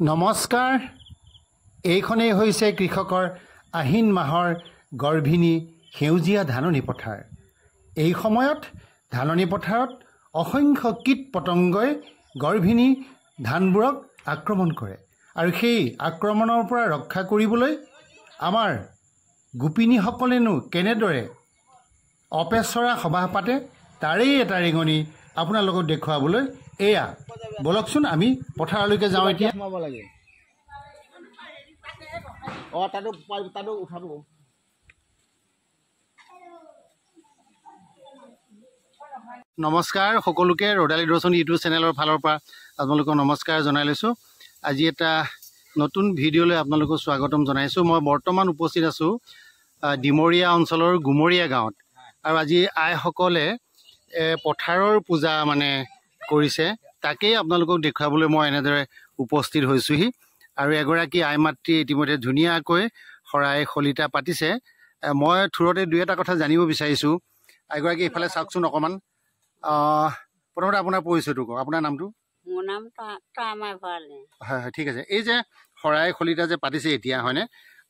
নমস্কাৰ এইখনেই হৈছে কৃষকৰ আহিন মাহৰ গৰ্ভিণী সেউজীয়া ধাননি পথাৰ। এই সময়ত ধাননি পথাৰত অসংখ্য কীট পতংগই গৰ্ভিণী ধানবোৰক আক্ৰমণ কৰে আৰু সেই আক্ৰমণৰ পৰা ৰক্ষা কৰিবলৈ আমাৰ গোপিনীসকলেনো কেনেদৰে অপেচৰা সভা পাতে তাৰেই এটা ৰেঙনি আপোনালোকক দেখুৱাবলৈ এয়া বলকচোন আমি পথাৰলৈকে যাওঁ। এতিয়া নমস্কাৰ সকলোকে ৰদালি দৰ্শন ইউটিউব চেনেলৰ ফালৰ পৰা আপোনালোকক নমস্কাৰ জনাই লৈছোঁ। আজি এটা নতুন ভিডিঅ'লৈ আপোনালোকক স্বাগতম জনাইছোঁ। মই বৰ্তমান উপস্থিত আছোঁ ডিমৰীয়া অঞ্চলৰ গুমৰীয়া গাঁৱত আৰু আজি আইসকলে পথাৰৰ পূজা কৰিছে, তাকেই আপোনালোকক দেখুৱাবলৈ মই এনেদৰে উপস্থিত হৈছোঁহি। আৰু এগৰাকী আই মাতৃ ইতিমধ্যে ধুনীয়াকৈ শৰাই শলিতা পাতিছে। মই থোৰতে দুই এটা কথা জানিব বিচাৰিছোঁ। এগৰাকী এইফালে চাওকচোন অকণমান। প্ৰথমতে আপোনাৰ পৰিচয়টো কওক, আপোনাৰ নামটো? মোৰ নাম হয় হয় ঠিক আছে। এই যে শৰাই শলিতা যে পাতিছে এতিয়া হয়নে,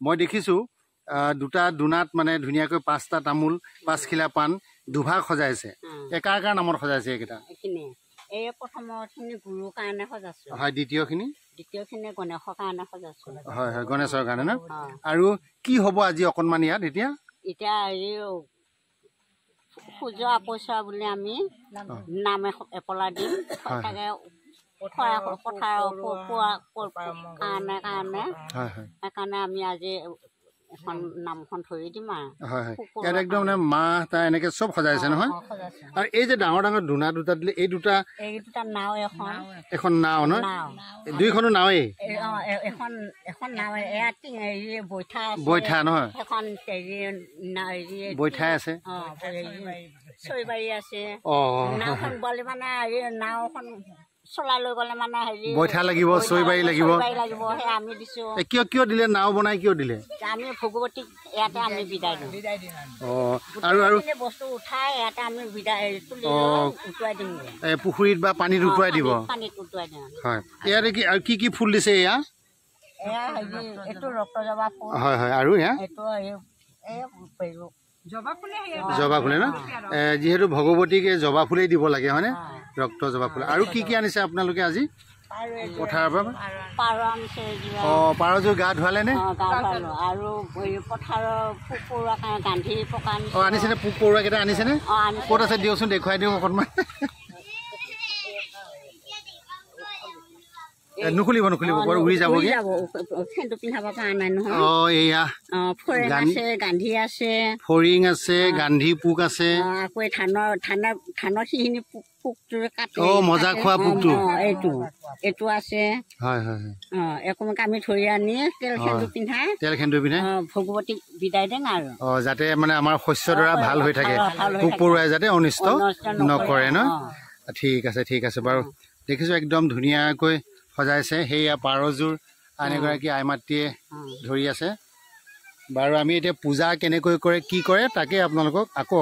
মই দেখিছোঁ দুটা দুনাত ধুনীয়াকৈ 5টা তামোল 5 খিলা পাণ দুভাগ সজাইছে। কাৰ কাৰ নামত সজাইছে এইকেইটা? এই প্ৰথমখিনি গুৰুৰ কাৰণে সজাইছো, হয়। দ্বিতীয়খিনি গণেশৰ কাৰণে সজাইছো, হয় হয় গণেশৰ কাৰণে ন। আৰু কি হ'ব আজি অকণমান ইয়াত এতিয়া এই সূৰ্য আপচোৱা বুলি আমি নাম এপলা দিম তাকে পথাৰৰ কাৰণে সেইকাৰণে আমি আজি এখন নামখন ধৰি দিম আৰু হয় হয় ইয়াত একদম মাহ তাৰ এনেকে চব সজাইছে নহয়। আৰু এই যে ডাঙৰ ডাঙৰ দুনা দুটা দিলে এই দুটা নাও এখন নাও ন, দুইখনো নাৱেই এখন নাও এয়া বৈঠা নহয়, সেইখন বৈঠাই আছে, চৈবাৰী আছে। নাওখন গ'লে নাওখন চলাই লৈ গ'লে বৈঠা লাগিব, চৈবাৰী লাগিব। সেয়া আমি দিছো। কিয় দিলে? নাও বনাই কিয় দিলে? আমি ভগৱতীক ইয়াতে আমি বিদায় দিওঁ। আৰু বস্তু উঠাই ইয়াতে আমি বিদায় উটুৱাই দিম, পুখুৰীত বা পানীত উটুৱাই দিব। পানীত উটুৱাই দিওঁ। হয় ইয়াতে কি আৰু কি ফুল দিছে? এয়া এইটো ৰক্তজবা ফুল। হয় হয়। আৰু এয়া জবা ফুলে ন, যিহেতু ভগৱতীক জবা ফুলেই দিব লাগে হয়নে, ৰক্ত জবা ফুল। আৰু কি কি আনিছে আপোনালোকে আজি পথাৰৰ পৰা? পাৰযোৰ গা ধুৱালে নে? আৰু পথাৰৰ পোক পৰুৱা গান্ধি পকা আনিছেনে? পোক পৰুৱা কেইটা আনিছেনে? ক'ত আছে দিয়কচোন, দেখুৱাই দিয়ক অকণমান। নুখুলিব উৰি যাবগে। পিন্ধাব পৰা নাই নহয়। এয়া গান্ধি আছে, ফৰিং আছে, গান্ধি পোক আছে, আকৌ ধানৰ সিখিনি পোকটো কাটি মজা খোৱা পোকটো এইটো আছে। হয় হয় একমাক আমি ধৰি আনি তেল সেন্দুৰ পিন্ধাই ভগৱতীক বিদায় দিম আৰু যাতে আমাৰ শস্যডৰা ভাল হৈ থাকে, পোক পৰুৱাই যাতে অনিষ্ট নকৰে ন। ঠিক আছে বাৰু। দেখিছোঁ একদম ধুনীয়াকৈ সজাইছে। সেয়া পাৰযোৰ আন এগৰাকী আই মাতৃয়ে ধৰি আছে। বাৰু আমি এতিয়া পূজা কেনেকৈ কৰে কি কৰে তাকে আপোনালোকক আকৌ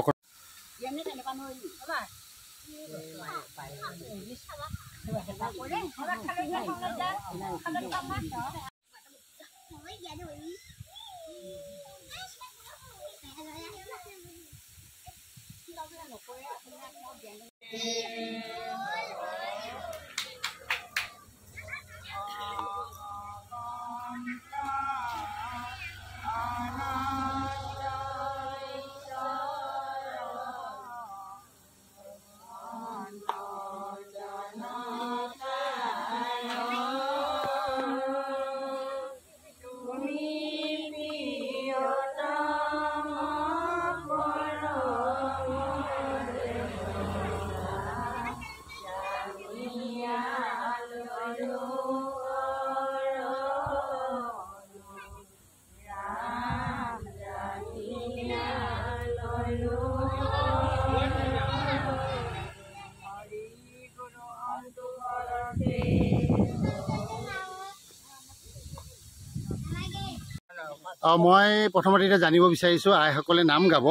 মই প্ৰথমতে এতিয়া জানিব বিচাৰিছোঁ আইসকলে নাম গাব।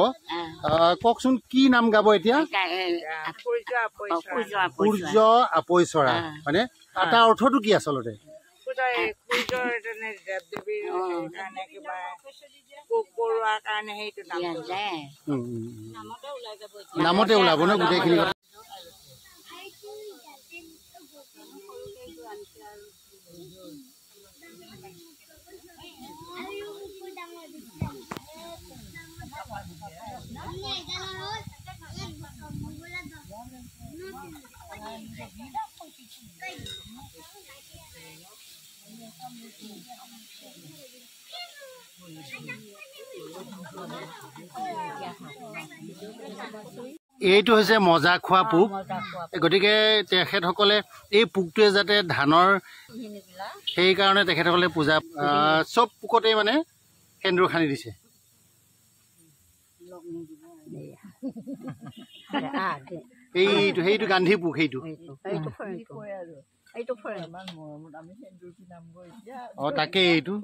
কওকচোন কি নাম গাব এতিয়া? সূৰ্য আপৈচৰা হয়নে? তাৰ অৰ্থটো কি আচলতে? নামতে ওলাব ন গোটেইখিনি এইটো হৈছে মজা খোৱা পোক গতিকে তেখেতসকলে এই পোকটোৱে যাতে ধানৰ সেইকাৰণে তেখেতসকলে পূজা চব পোকতে মানে সেন্দুৰ খানি দিছে এইটো সেইটো গান্ধী পোক সেইটো তাকে এইটো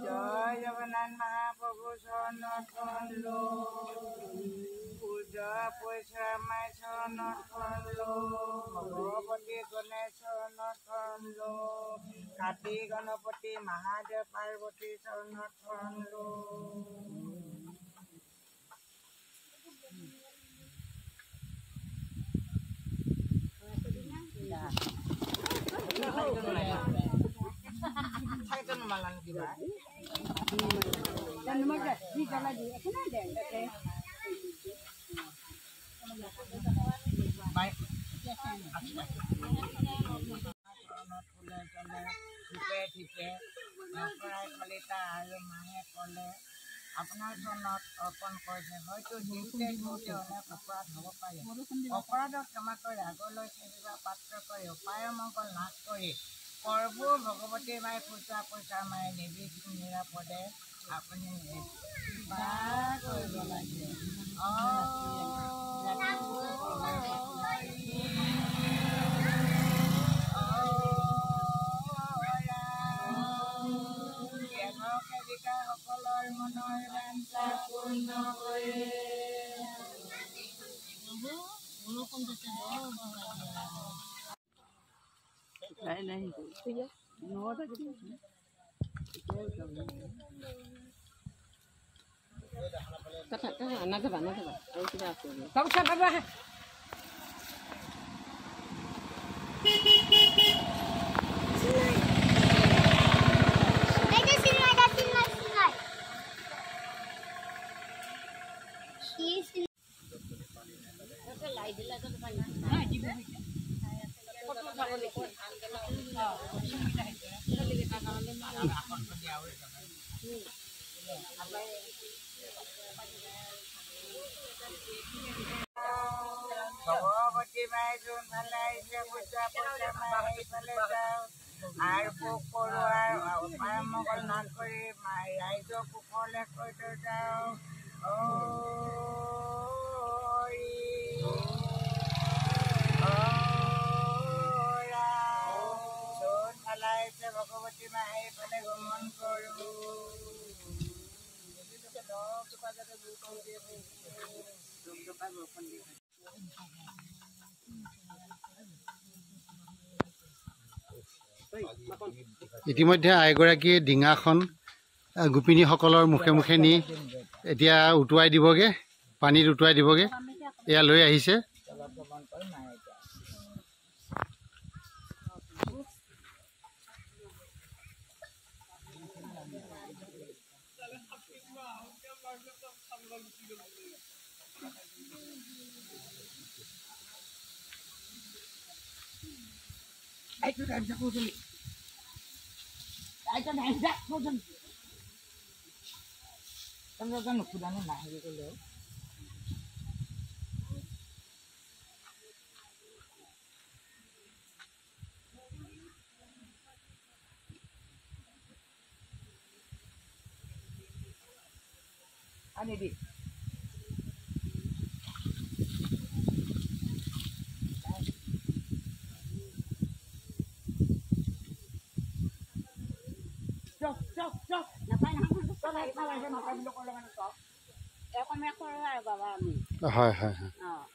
জয় জগন্নাথ মহাপ্রভু শরণত করলো পূজা পয়সা মাই শরণত করলো ভগবতী গণেশ শরণত করলো কাতি গণপতি মহাদেব পার্বতী শরণত করলো আপোনাৰ চৰণত অৰ্পণ কৰিছে হয়তো দিওঁতে দিওঁতে অনেক অপৰাধ হ'ব পাৰে অপৰাধক ক্ষমা কৰি আগলৈ সেৱা পাত্ৰ কৰি উপায় মংগল নাশ কৰি প্ৰভু ভগৱতী মাই পূজা পইচা মাই নিৰাপদে আপুনি কৰিব লাগে সকলৰ মনৰ বাঞ্ছা পূৰ্ণ কৰে ভগৱতী মাই যোনফালে আহিছে পূজা পইচা মাই সেইফালে যাওঁ আৰু পোক পৰুৱাৰ উপায় মংগল নাশ কৰি ৰাইজক কুশলে কৈ থৈ যাওঁ যোনফালে আহিছে ভগৱতী মাই সেইফালে গমন কৰোঁ ইতিমধ্যে আইগৰাকীয়ে ডিঙাখন গোপিনীসকলৰ মুখে মুখে নি এতিয়া উটুৱাই দিবগৈ পানীত উটুৱাই দিবগৈ এয়া লৈ আহিছে Ani di. Cok. Ngapain aku lupa lagi malah saya makan dulu kalau dengan cok. Ya kami aku lah bawa kami. হয় হয়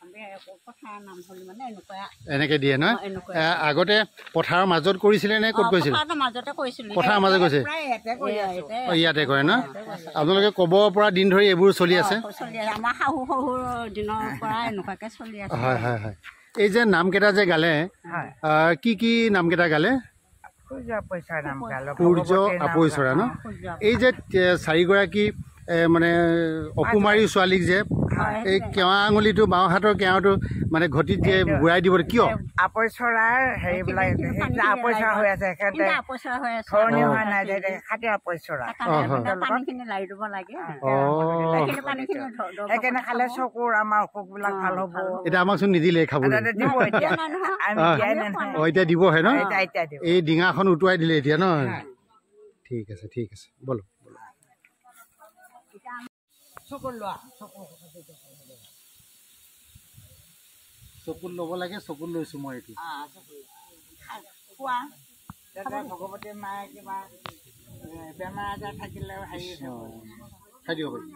আমি পথাৰ নাম হলি মানে এনেকুৱা এনেকৈ দিয়ে নহয় আগতে পথাৰৰ মাজত কৰিছিলে নে ক'ত কৰিছিলে পথাৰৰ মাজত কৰিছে ইয়াতে কৰে ন আপোনালোকে ক'ব পৰা দিন ধৰি এইবোৰ চলি আছে আমাৰ শাহু শহুৰ দিনৰ পৰা এনেকুৱাকৈ চলি আছে হয় হয় হয় এই যে নামকেইটা যে গালে কি কি নামকেইটা গালে সূৰ্য আপৈচৰা ন এই যে চাৰিগৰাকী মানে অকুমাৰী ছোৱালীক যে এই কেৱা আঙুলিটো বাওঁ হাতৰ কেৱাটো মানে ঘটিত যে বুঢ়াই দিব কিয় আপৈচৰাৰ হেৰিবিলাক আপৈচৰা হৈ আছে ধৰণী হোৱা নাই খাটি আপৈচৰা সেইকাৰণে খালে চকুৰ আমাৰ অসুখবিলাক ভাল হ'ব এতিয়া আমাকচোন নিদিলে খাবলৈ এতিয়া দিবহে ন এই ডিঙাখন উটুৱাই দিলে এতিয়া ন ঠিক আছে বলো চকুত লোৱা চকুত ল'ব লাগে চকুত লৈছোঁ মই এইটো খোৱা যাতে ভগৱতী মায়ে কিবা বেমাৰ আজাৰ থাকিলে হেৰি খাই দিব পাৰি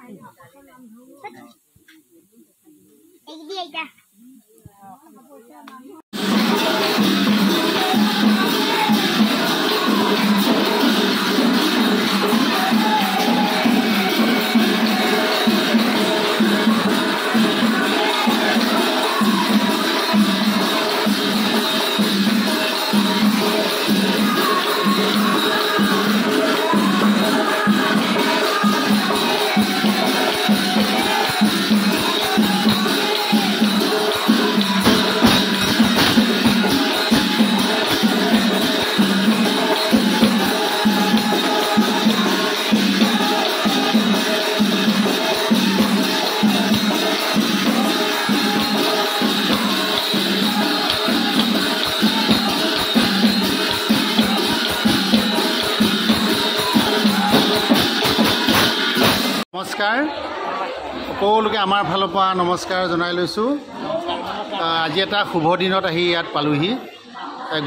নমস্কাৰ সকলোকে আমাৰ ফালৰ পৰা নমস্কাৰ জনাই লৈছোঁ আজি এটা শুভ দিনত আহি ইয়াত পালোহি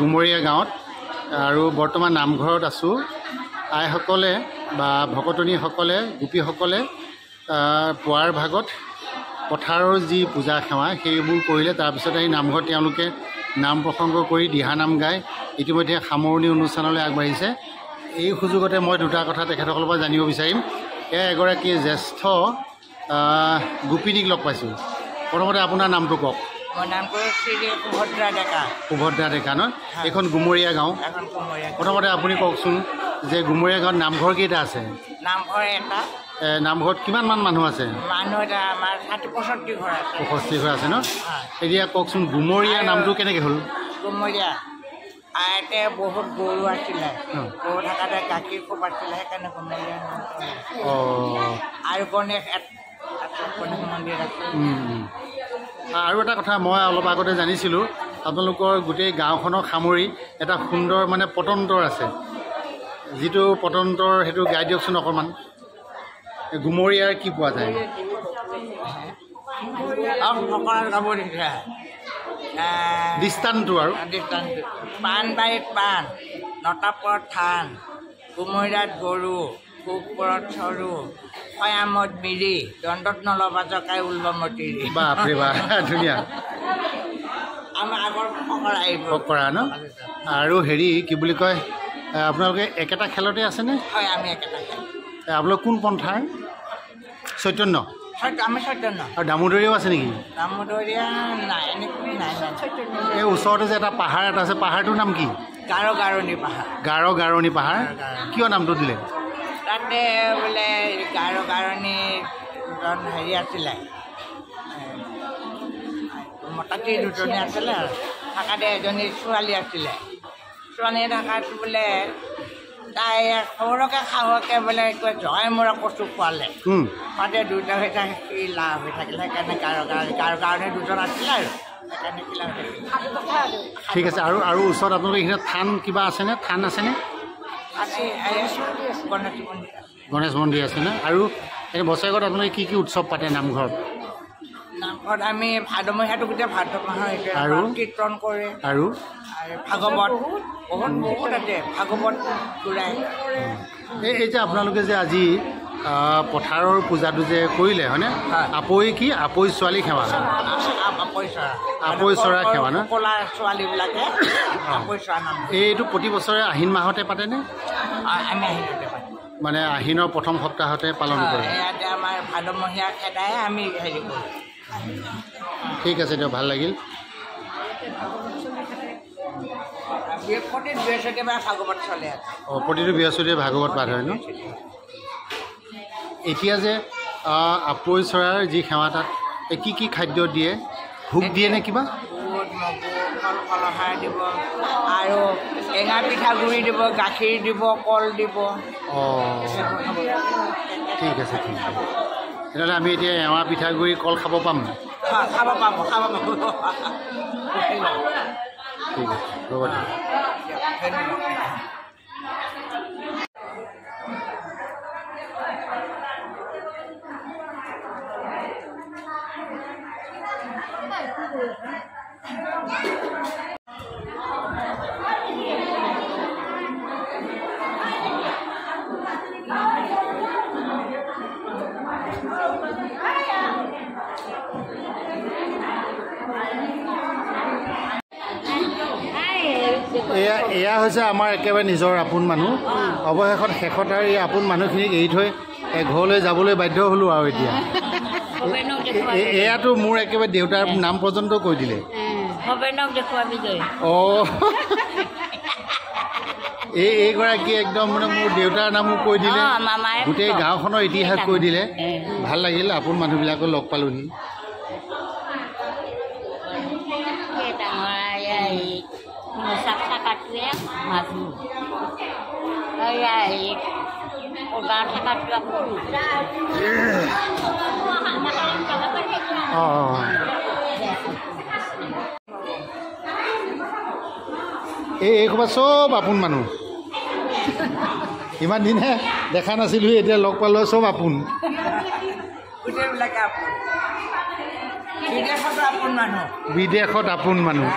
গুমৰীয়া গাঁৱত আৰু বৰ্তমান নামঘৰত আছোঁ আইসকলে বা ভকতনীসকলে গোপীসকলে পুৱাৰ ভাগত পথাৰৰ যি পূজা সেৱা সেইবোৰ কৰিলে তাৰপিছত আহি নামঘৰত তেওঁলোকে নাম প্ৰসংগ কৰি দিহানাম গাই ইতিমধ্যে সামৰণি অনুষ্ঠানলৈ আগবাঢ়িছে এই সুযোগতে মই দুটা কথা তেখেতসকলৰ পৰা জানিব বিচাৰিম এগৰাকী জ্যেষ্ঠ গোপিনীক লগ পাইছোঁ প্ৰথমতে আপোনাৰ নামটো কওক মোৰ নামটো শ্ৰী সুভদ্ৰা ডেকা সুভদ্ৰা ডেকা ন এইখন গুমৰীয়া গাঁও প্ৰথমতে আপুনি কওকচোন যে গুমৰীয়া গাঁৱত নামঘৰ কেইটা আছে নামঘৰ এটা নামঘৰত কিমানমান মানুহ আছে মানুহ এটা আমাৰ 65 ঘৰ আছে 65 ঘৰ আছে ন এতিয়া কওকচোন গুমৰীয়া নামটো কেনেকৈ হ'ল গুমৰীয়া আইতে বহুত গৰু আছিলে গৰু থকাতে গাখীৰ খুব আছিলে সেইকাৰণে গুমৰীয়া আৰু গণেশ মন্দিৰ আছে আৰু এটা কথা মই অলপ আগতে জানিছিলোঁ আপোনালোকৰ গোটেই গাঁওখনক সামৰি এটা সুন্দৰ মানে পটন্তৰ আছে যিটো পটন্তৰ সেইটো গাই দিয়কচোন অকণমান গুমৰীয়াৰ কি পোৱা যায় দৃষ্টান্তটো আৰু পাণবাৰীত পাণ নটাপৰত থান গুমৰীয়াত গৰু কুকুৰত চৰু খয়ামত মিৰি দণ্ডত নলবা জকাই উলবমতি বাপৰে বাপ ধুনীয়া আমাৰ আগৰ ফকৰা ন আৰু হেৰি কি বুলি কয় আপোনালোকে একেটা খেলতে আছেনে হয় আমি একেটা খেল আপোনালোক কোন পন্থাৰ চৈতন্য আমি চৈতন্য আৰু দামোদৰীয়াও আছে নেকি দামোদৰীয়া নাই এনেকৈ নাই এই ওচৰতে যে এটা পাহাৰ এটা আছে পাহাৰটোৰ নাম কি গাৰোগাৰণী পাহাৰ গাৰোগাৰণী পাহাৰ কিয় নামটো দিলে তাতে বোলে গাৰোগাৰণী হেৰি আছিলে মতাতি দুজনী আছিলে থাকাতে এজনী ছোৱালী আছিলে ছোৱালী থকাত বোলে তাই সৰুকৈ সাহসকৈ বোলে জয় মৰা কচু খোৱালে তাতে দুটা হৈ থাকে লাভ হৈ থাকিলে সেইকাৰণে গাৰোগাৰণী দুজন আছিলে আৰু সেইকাৰণে কিলা হৈ থাকিলে ঠিক আছে আৰু ওচৰত আপোনালোকৰ এইখিনি থান কিবা আছেনে থান আছেনে গণেশ মন্দিৰ আছেনে আৰু এই বছৰেকত আপোনালোকে কি কি উৎসৱ পাতে নামঘৰত নামঘৰত আমি ভাদমহীয়াটো গোটেই ভাদ মাহৰ আৰু কীৰ্তন কৰে আৰু ভাগৱত বহুত আছে ভাগৱত ঘূৰাই এই যে আপোনালোকে যে আজি পথাৰৰ পূজাটো যে কৰিলে হয়নে আপৈ কি আপৈ ছোৱালী সেৱা আপৈ চৰা সেৱা ন কলা ছোৱালীবিলাকে আপৈ চৰা নাম এইটো প্ৰতি বছৰে আহিন মাহতে পাতেনে আমি আহিনতে পাতো মানে আহিনৰ প্ৰথম সপ্তাহতে পালন কৰে ইয়াতে আমাৰ ভাদমহীয়া খেদাই আমি হেৰি কৰোঁ ঠিক আছে দিয়ক ভাল লাগিল প্ৰতিটো বৃহস্পতিবাৰে ভাগৱত চলে প্ৰতিটো বৃহস্পতিবাৰে ভাগৱত পাঠ হয় ন এতিয়া যে আপৈ চৰাৰ যি সেৱা তাত কি কি খাদ্য দিয়ে ভোগ দিয়ে নে কিবা বুট মগু ফল ফলহাৰ দিব আৰু টেঙা পিঠাগুড়ি দিব গাখীৰ দিব কল দিব ঠিক আছে ঠিক আছে তেনেহ'লে আমি এতিয়া এৱা পিঠাগুড়ি কল খাব পাম খাব পাব ঠিক আছে হ'ব এয়া হৈছে আমাৰ একেবাৰে নিজৰ আপোন মানুহ অৱশেষত শেষত আৰু এই আপোন মানুহখিনিক এৰি থৈ ঘৰলৈ যাবলৈ বাধ্য হ'লোঁ আৰু এতিয়া এয়াতো মোৰ একেবাৰে দেউতাৰ নাম পৰ্যন্ত কৈ দিলে অঁ এইগৰাকী একদম মানে মোৰ দেউতাৰ নামো কৈ দিলে গোটেই গাঁওখনৰ ইতিহাস কৈ দিলে ভাল লাগিল আপোন মানুহবিলাকক লগ পালোহি এইসোপা চব আপোন মানুহ ইমান দিনে দেখা নাছিলোঁ এতিয়া লগ পালোঁ চব আপোন বিদেশত আপোন মানুহ